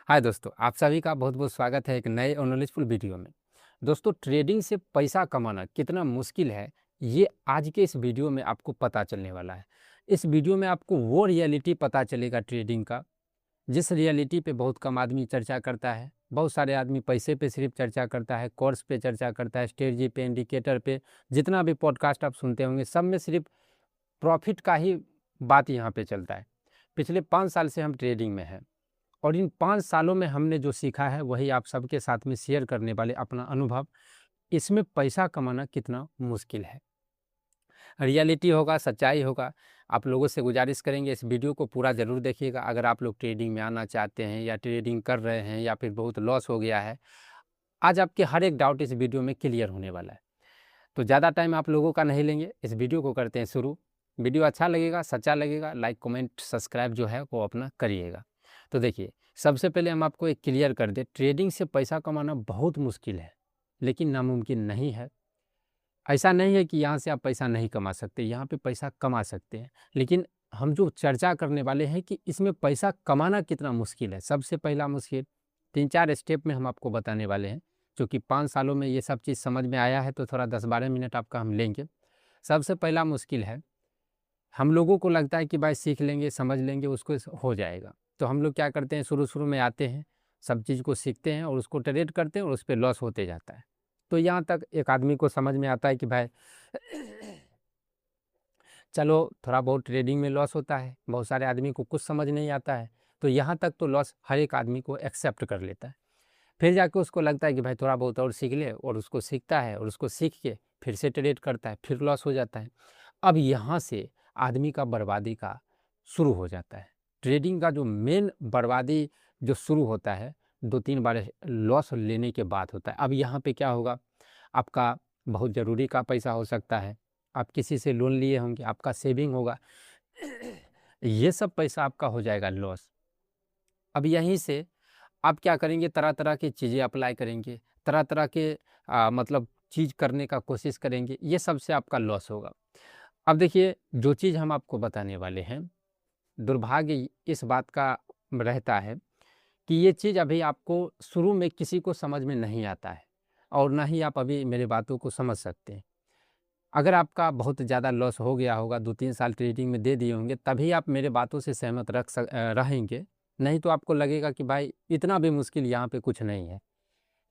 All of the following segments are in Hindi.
हाय दोस्तों, आप सभी का बहुत बहुत स्वागत है एक नए और नॉलेजफुल वीडियो में। दोस्तों, ट्रेडिंग से पैसा कमाना कितना मुश्किल है, ये आज के इस वीडियो में आपको पता चलने वाला है। इस वीडियो में आपको वो रियलिटी पता चलेगा ट्रेडिंग का, जिस रियलिटी पे बहुत कम आदमी चर्चा करता है। बहुत सारे आदमी पैसे पे सिर्फ चर्चा करता है, कोर्स पे चर्चा करता है, स्ट्रेटजी पे, इंडिकेटर पे। जितना भी पॉडकास्ट आप सुनते होंगे, सब में सिर्फ प्रॉफिट का ही बात यहाँ पे चलता है। पिछले 5 साल से हम ट्रेडिंग में हैं और इन 5 सालों में हमने जो सीखा है वही आप सबके साथ में शेयर करने वाले अपना अनुभव। इसमें पैसा कमाना कितना मुश्किल है, रियलिटी होगा, सच्चाई होगा। आप लोगों से गुजारिश करेंगे इस वीडियो को पूरा ज़रूर देखिएगा। अगर आप लोग ट्रेडिंग में आना चाहते हैं या ट्रेडिंग कर रहे हैं या फिर बहुत लॉस हो गया है, आज आपके हर एक डाउट इस वीडियो में क्लियर होने वाला है। तो ज़्यादा टाइम आप लोगों का नहीं लेंगे, इस वीडियो को करते हैं शुरू। वीडियो अच्छा लगेगा, सच्चा लगेगा, लाइक कमेंट सब्सक्राइब जो है वो अपना करिएगा। तो देखिए, सबसे पहले हम आपको एक क्लियर कर दें, ट्रेडिंग से पैसा कमाना बहुत मुश्किल है लेकिन नामुमकिन नहीं है। ऐसा नहीं है कि यहाँ से आप पैसा नहीं कमा सकते, यहाँ पे पैसा कमा सकते हैं। लेकिन हम जो चर्चा करने वाले हैं कि इसमें पैसा कमाना कितना मुश्किल है। सबसे पहला मुश्किल 3-4 स्टेप में हम आपको बताने वाले हैं, क्योंकि 5 सालों में ये सब चीज़ समझ में आया है तो थोड़ा 10-12 मिनट आपका हम लेंगे। सबसे पहला मुश्किल है, हम लोगों को लगता है कि भाई सीख लेंगे, समझ लेंगे, उसको हो जाएगा। तो हम लोग क्या करते हैं, शुरू-शुरू में आते हैं, सब चीज़ को सीखते हैं और उसको ट्रेड करते हैं और उस पे लॉस होते जाता है। तो यहाँ तक एक आदमी को समझ में आता है कि भाई चलो थोड़ा बहुत ट्रेडिंग में लॉस होता है, बहुत सारे आदमी को कुछ समझ नहीं आता है, तो यहाँ तक तो लॉस हर एक आदमी को एक्सेप्ट कर लेता है। फिर जाके उसको लगता है कि भाई थोड़ा बहुत और सीख ले, और उसको सीखता है और उसको सीख के फिर से ट्रेड करता है, फिर लॉस हो जाता है। अब यहाँ से आदमी का बर्बादी का शुरू हो जाता है। ट्रेडिंग का जो मेन बर्बादी जो शुरू होता है 2-3 बार लॉस लेने के बाद होता है। अब यहाँ पे क्या होगा, आपका बहुत ज़रूरी का पैसा हो सकता है, आप किसी से लोन लिए होंगे, आपका सेविंग होगा, ये सब पैसा आपका हो जाएगा लॉस। अब यहीं से आप क्या करेंगे, तरह तरह की चीज़ें अप्लाई करेंगे, तरह तरह के मतलब चीज़ करने का कोशिश करेंगे, ये सबसे आपका लॉस होगा। अब देखिए, जो चीज़ हम आपको बताने वाले हैं, दुर्भाग्य इस बात का रहता है कि ये चीज़ अभी आपको शुरू में किसी को समझ में नहीं आता है और ना ही आप अभी मेरी बातों को समझ सकते हैं। अगर आपका बहुत ज़्यादा लॉस हो गया होगा, 2-3 साल ट्रेडिंग में दे दिए होंगे, तभी आप मेरे बातों से सहमत रहेंगे। नहीं तो आपको लगेगा कि भाई इतना भी मुश्किल यहाँ पे कुछ नहीं है।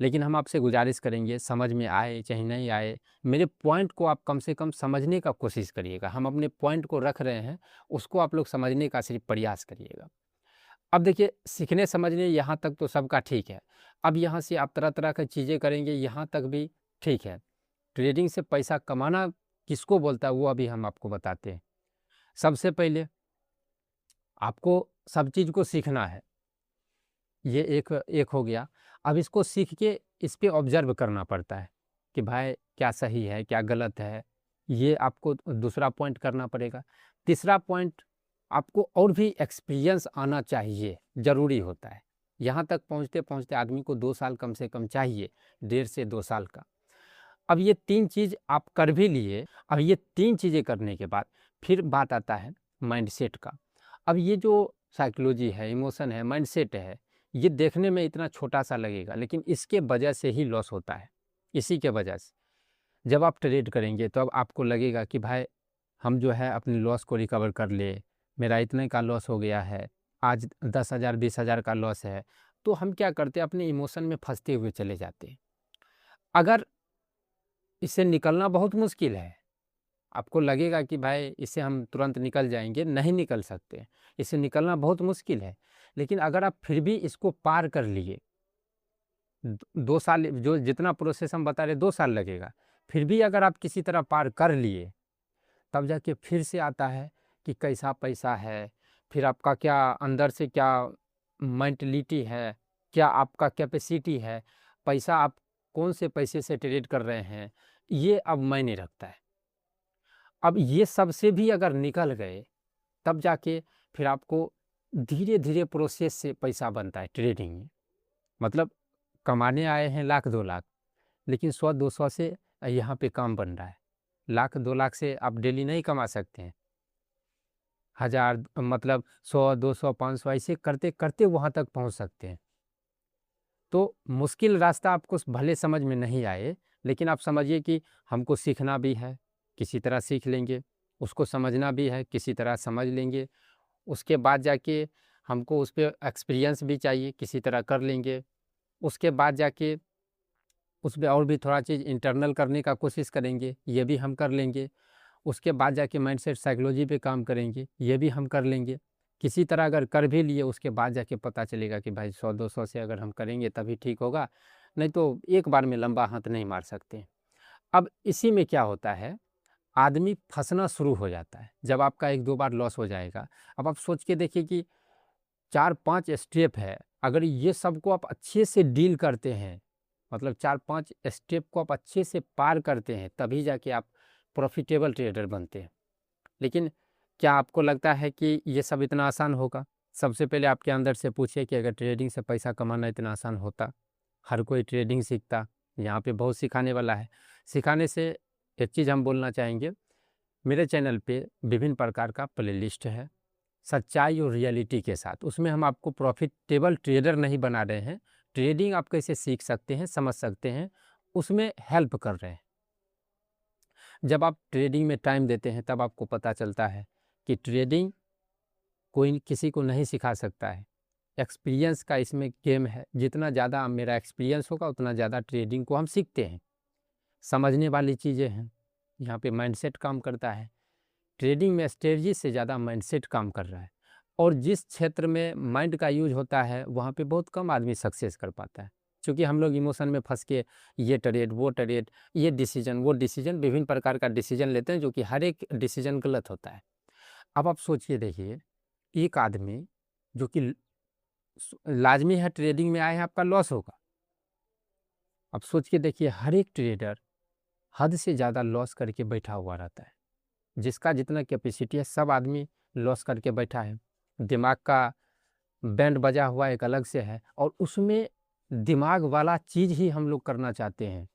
लेकिन हम आपसे गुजारिश करेंगे, समझ में आए चाहे नहीं आए, मेरे पॉइंट को आप कम से कम समझने का कोशिश करिएगा। हम अपने पॉइंट को रख रहे हैं, उसको आप लोग समझने का सिर्फ प्रयास करिएगा। अब देखिए, सीखने समझने यहाँ तक तो सबका ठीक है। अब यहाँ से आप तरह तरह की चीज़ें करेंगे, यहाँ तक भी ठीक है। ट्रेडिंग से पैसा कमाना किसको बोलता है वो अभी हम आपको बताते हैं। सबसे पहले आपको सब चीज़ को सीखना है, ये एक एक हो गया। अब इसको सीख के इस पे ऑब्जर्व करना पड़ता है कि भाई क्या सही है, क्या गलत है, ये आपको दूसरा पॉइंट करना पड़ेगा। तीसरा पॉइंट, आपको और भी एक्सपीरियंस आना चाहिए, ज़रूरी होता है। यहाँ तक पहुँचते-पहुँचते आदमी को 2 साल कम से कम चाहिए, 1.5 से 2 साल का। अब ये 3 चीज़ आप कर भी लिए, अब ये 3 चीज़ें करने के बाद फिर बात आता है माइंडसेट का। अब ये जो साइकोलॉजी है, इमोशन है, माइंडसेट है, ये देखने में इतना छोटा-सा लगेगा लेकिन इसके वजह से ही लॉस होता है, इसी के वजह से। जब आप ट्रेड करेंगे तो अब आपको लगेगा कि भाई हम जो है अपने लॉस को रिकवर कर ले, मेरा इतने का लॉस हो गया है, आज 10,000 20,000 का लॉस है। तो हम क्या करते हैं, अपने इमोशन में फँसते हुए चले जाते हैं। अगर इससे निकलना बहुत मुश्किल है, आपको लगेगा कि भाई इससे हम तुरंत निकल जाएँगे, नहीं निकल सकते, इससे निकलना बहुत मुश्किल है। लेकिन अगर आप फिर भी इसको पार कर लिए, 2 साल जो जितना प्रोसेस हम बता रहे 2 साल लगेगा, फिर भी अगर आप किसी तरह पार कर लिए, तब जाके फिर से आता है कि कैसा पैसा है, फिर आपका क्या अंदर से क्या मेंटलिटी है, क्या आपका कैपेसिटी है, पैसा आप कौन से पैसे से ट्रेड कर रहे हैं, ये अब मायने रखता है। अब ये सब से भी अगर निकल गए, तब जाके फिर आपको धीरे-धीरे प्रोसेस से पैसा बनता है ट्रेडिंग में। मतलब कमाने आए हैं लाख 2 लाख, लेकिन 100-200 से यहाँ पे काम बन रहा है। लाख 2 लाख से आप डेली नहीं कमा सकते हैं। 1000 मतलब 100, 200, 500 ऐसे करते-करते वहाँ तक पहुँच सकते हैं। तो मुश्किल रास्ता आपको भले समझ में नहीं आए, लेकिन आप समझिए कि हमको सीखना भी है, किसी तरह सीख लेंगे, उसको समझना भी है, किसी तरह समझ लेंगे, उसके बाद जाके हमको उस पर एक्सपीरियंस भी चाहिए, किसी तरह कर लेंगे, उसके बाद जाके उसमें और भी थोड़ा चीज़ इंटरनल करने का कोशिश करेंगे, ये भी हम कर लेंगे, उसके बाद जाके माइंडसेट साइकोलॉजी पे काम करेंगे, ये भी हम कर लेंगे। किसी तरह अगर कर भी लिए, उसके बाद जाके पता चलेगा कि भाई 100-200 से अगर हम करेंगे तभी ठीक होगा, नहीं तो एक बार में लंबा हाथ नहीं मार सकते। अब इसी में क्या होता है, आदमी फंसना शुरू हो जाता है जब आपका 1-2 बार लॉस हो जाएगा। अब आप सोच के देखिए कि 4-5 स्टेप है, अगर ये सबको आप अच्छे से डील करते हैं, मतलब 4-5 स्टेप को आप अच्छे से पार करते हैं, तभी जाके आप प्रॉफिटेबल ट्रेडर बनते हैं। लेकिन क्या आपको लगता है कि ये सब इतना आसान होगा? सबसे पहले आपके अंदर से पूछिए कि अगर ट्रेडिंग से पैसा कमाना इतना आसान होता, हर कोई ट्रेडिंग सीखता, यहाँ पे बहुत सिखाने वाला है। सिखाने से एक चीज़ हम बोलना चाहेंगे, मेरे चैनल पे विभिन्न प्रकार का प्लेलिस्ट है, सच्चाई और रियलिटी के साथ। उसमें हम आपको प्रॉफिटेबल ट्रेडर नहीं बना रहे हैं, ट्रेडिंग आप कैसे सीख सकते हैं, समझ सकते हैं, उसमें हेल्प कर रहे हैं। जब आप ट्रेडिंग में टाइम देते हैं तब आपको पता चलता है कि ट्रेडिंग कोई किसी को नहीं सिखा सकता है, एक्सपीरियंस का इसमें गेम है। जितना ज़्यादा मेरा एक्सपीरियंस होगा उतना ज़्यादा ट्रेडिंग को हम सीखते हैं। समझने वाली चीज़ें हैं, यहाँ पे माइंडसेट काम करता है। ट्रेडिंग में स्ट्रेटजी से ज़्यादा माइंडसेट काम कर रहा है, और जिस क्षेत्र में माइंड का यूज होता है वहाँ पे बहुत कम आदमी सक्सेस कर पाता है, क्योंकि हम लोग इमोशन में फंस के ये ट्रेड वो ट्रेड, ये डिसीजन वो डिसीजन, विभिन्न प्रकार का डिसीजन लेते हैं, जो कि हर एक डिसीजन गलत होता है। अब आप सोचिए देखिए, एक आदमी जो कि लाजमी है ट्रेडिंग में आए हैं, आपका लॉस होगा। अब सोच के देखिए, हर एक ट्रेडर हद से ज़्यादा लॉस करके बैठा हुआ रहता है। जिसका जितना कैपेसिटी है, सब आदमी लॉस करके बैठा है। दिमाग का बैंड बजा हुआ एक अलग से है, और उसमें दिमाग वाला चीज़ ही हम लोग करना चाहते हैं।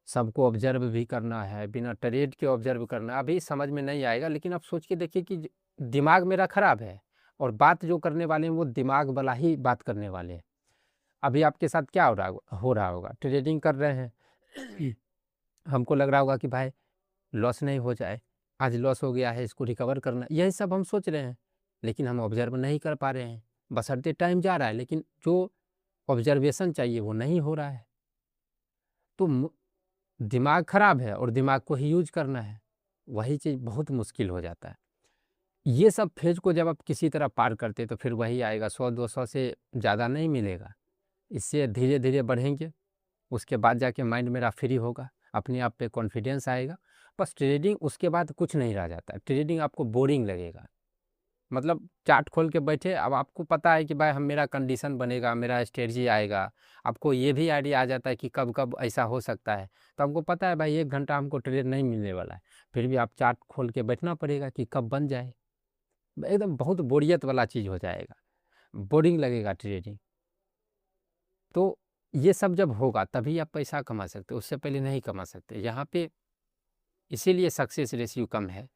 सबको ऑब्जर्व भी करना है, बिना ट्रेड के ऑब्जर्व करना। अभी समझ में नहीं आएगा, लेकिन आप सोच के देखिए कि दिमाग मेरा खराब है, और बात जो करने वाले हैं वो दिमाग वाला ही बात करने वाले हैं। अभी आपके साथ क्या हो रहा होगा, ट्रेडिंग कर रहे हैं, हमको लग रहा होगा कि भाई लॉस नहीं हो जाए, आज लॉस हो गया है, इसको रिकवर करना, यही सब हम सोच रहे हैं, लेकिन हम ऑब्जर्व नहीं कर पा रहे हैं। बशर्ते टाइम जा रहा है, लेकिन जो ऑब्जर्वेशन चाहिए वो नहीं हो रहा है। तो दिमाग खराब है और दिमाग को ही यूज करना है, वही चीज़ बहुत मुश्किल हो जाता है। ये सब फेज को जब आप किसी तरह पार करते तो फिर वही आएगा, 100-200 से ज़्यादा नहीं मिलेगा। इससे धीरे धीरे बढ़ेंगे, उसके बाद जाके माइंड मेरा फ्री होगा, अपने आप पे कॉन्फिडेंस आएगा। बस ट्रेडिंग उसके बाद कुछ नहीं रह जाता, ट्रेडिंग आपको बोरिंग लगेगा। मतलब चार्ट खोल के बैठे, अब आपको पता है कि भाई हम मेरा कंडीशन बनेगा, मेरा स्ट्रेटजी आएगा। आपको ये भी आइडिया आ जाता है कि कब कब ऐसा हो सकता है, तो हमको पता है भाई 1 घंटा हमको ट्रेड नहीं मिलने वाला है, फिर भी आप चार्ट खोल के बैठना पड़ेगा कि कब बन जाए। एकदम बहुत बोरियत वाला चीज़ हो जाएगा, बोरिंग लगेगा ट्रेडिंग। तो ये सब जब होगा तभी आप पैसा कमा सकते हो, उससे पहले नहीं कमा सकते। यहाँ पे इसीलिए सक्सेस रेशियो कम है।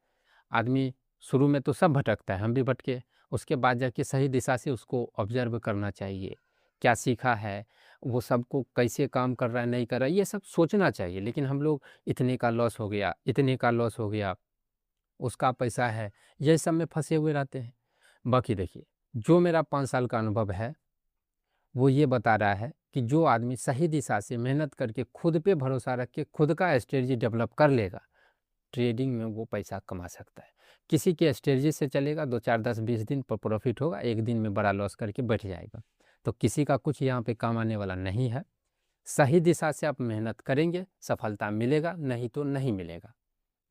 आदमी शुरू में तो सब भटकता है, हम भी भटके, उसके बाद जाके सही दिशा से उसको ऑब्जर्व करना चाहिए, क्या सीखा है, वो सबको कैसे काम कर रहा है नहीं कर रहा है, ये सब सोचना चाहिए। लेकिन हम लोग इतने का लॉस हो गया, इतने का लॉस हो गया, उसका पैसा है, ये सब में फंसे हुए रहते हैं। बाकी देखिए, जो मेरा 5 साल का अनुभव है वो ये बता रहा है कि जो आदमी सही दिशा से मेहनत करके खुद पे भरोसा रख के खुद का स्ट्रेटजी डेवलप कर लेगा, ट्रेडिंग में वो पैसा कमा सकता है। किसी के स्ट्रेटजी से चलेगा, 2-4-10-20 दिन पर प्रॉफिट होगा, एक दिन में बड़ा लॉस करके बैठ जाएगा। तो किसी का कुछ यहाँ पे काम आने वाला नहीं है। सही दिशा से आप मेहनत करेंगे, सफलता मिलेगा, नहीं तो नहीं मिलेगा।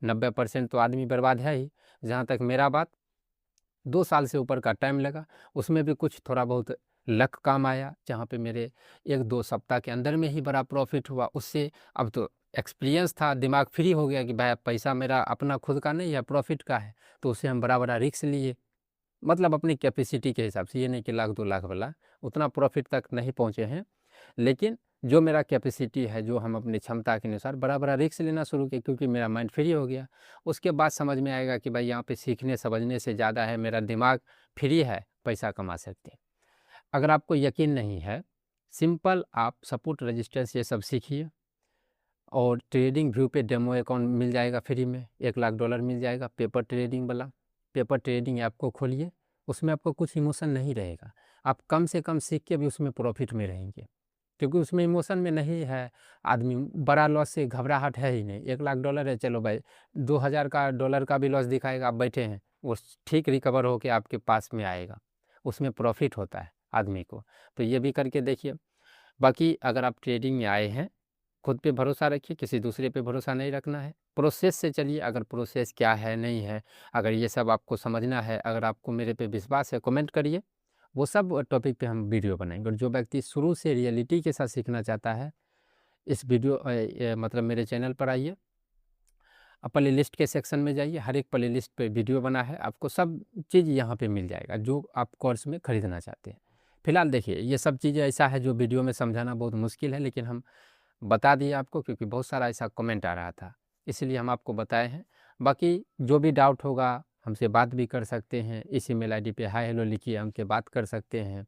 90% तो आदमी बर्बाद है ही। जहाँ तक मेरा बात, 2 साल से ऊपर का टाइम लगा, उसमें भी कुछ थोड़ा बहुत लक काम आया, जहाँ पे मेरे 1-2 सप्ताह के अंदर में ही बड़ा प्रॉफिट हुआ। उससे अब तो एक्सपीरियंस था, दिमाग फ्री हो गया कि भाई अब पैसा मेरा अपना खुद का नहीं है, प्रॉफिट का है, तो उससे हम बड़ा बड़ा रिस्क लिए। मतलब अपनी कैपेसिटी के हिसाब से, ये नहीं कि 1-2 लाख वाला, उतना प्रॉफिट तक नहीं पहुँचे हैं, लेकिन जो मेरा कैपेसिटी है, जो हम अपनी क्षमता के अनुसार बड़ा बड़ा रिस्क लेना शुरू किया, क्योंकि मेरा माइंड फ्री हो गया। उसके बाद समझ में आएगा कि भाई यहाँ पे सीखने समझने से ज़्यादा है, मेरा दिमाग फ्री है, पैसा कमा सकते हैं। अगर आपको यकीन नहीं है, सिंपल आप सपोर्ट रजिस्टेंस ये सब सीखिए और ट्रेडिंग व्यू पे डेमो अकाउंट मिल जाएगा फ्री में, $1,00,000 मिल जाएगा पेपर ट्रेडिंग वाला। पेपर ट्रेडिंग ऐप को खोलिए, उसमें आपको कुछ इमोशन नहीं रहेगा, आप कम से कम सीख के भी उसमें प्रॉफिट में रहेंगे, क्योंकि उसमें इमोशन में नहीं है। आदमी बड़ा लॉस से घबराहट है ही नहीं। $1,00,000 है, चलो भाई $2,000 का भी लॉस दिखाएगा, आप बैठे हैं, वो ठीक रिकवर होके आपके पास में आएगा, उसमें प्रॉफिट होता है आदमी को। तो ये भी करके देखिए। बाकी अगर आप ट्रेडिंग में आए हैं, खुद पे भरोसा रखिए, किसी दूसरे पे भरोसा नहीं रखना है, प्रोसेस से चलिए। अगर प्रोसेस क्या है नहीं है, अगर ये सब आपको समझना है, अगर आपको मेरे पे विश्वास है, कमेंट करिए, वो सब टॉपिक पे हम वीडियो बनाएंगे। और जो व्यक्ति शुरू से रियलिटी के साथ सीखना चाहता है, इस वीडियो मतलब मेरे चैनल पर आइए, प्ले लिस्ट के सेक्शन में जाइए, हर एक प्ले लिस्ट पर वीडियो बना है, आपको सब चीज़ यहाँ पे मिल जाएगा जो आप कोर्स में ख़रीदना चाहते हैं। फिलहाल देखिए, ये सब चीज़ें ऐसा है जो वीडियो में समझाना बहुत मुश्किल है, लेकिन हम बता दिए आपको, क्योंकि बहुत सारा ऐसा कमेंट आ रहा था, इसलिए हम आपको बताए हैं। बाकी जो भी डाउट होगा हमसे बात भी कर सकते हैं, इस ईमेल आईडी पे हाय हेलो लिखिए, हमसे बात कर सकते हैं।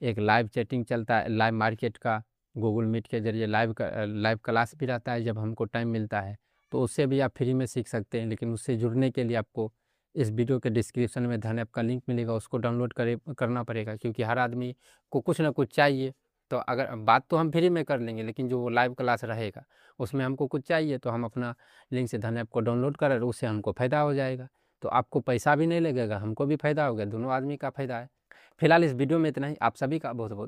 एक लाइव चैटिंग चलता है, लाइव मार्केट का, गूगल मीट के जरिए लाइव क्लास भी रहता है, जब हमको टाइम मिलता है तो उससे भी आप फ्री में सीख सकते हैं। लेकिन उससे जुड़ने के लिए आपको इस वीडियो के डिस्क्रिप्शन में धन ऐप का लिंक मिलेगा, उसको डाउनलोड करना पड़ेगा, क्योंकि हर आदमी को कुछ ना कुछ चाहिए। तो अगर बात तो हम फ्री में कर लेंगे, लेकिन जो वो लाइव क्लास रहेगा उसमें हमको कुछ चाहिए, तो हम अपना लिंक से धन ऐप को डाउनलोड करें, उससे हमको फ़ायदा हो जाएगा। तो आपको पैसा भी नहीं लगेगा, हमको भी फ़ायदा होगा, दोनों आदमी का फ़ायदा है। फिलहाल इस वीडियो में इतना ही। आप सभी का बहुत बहुत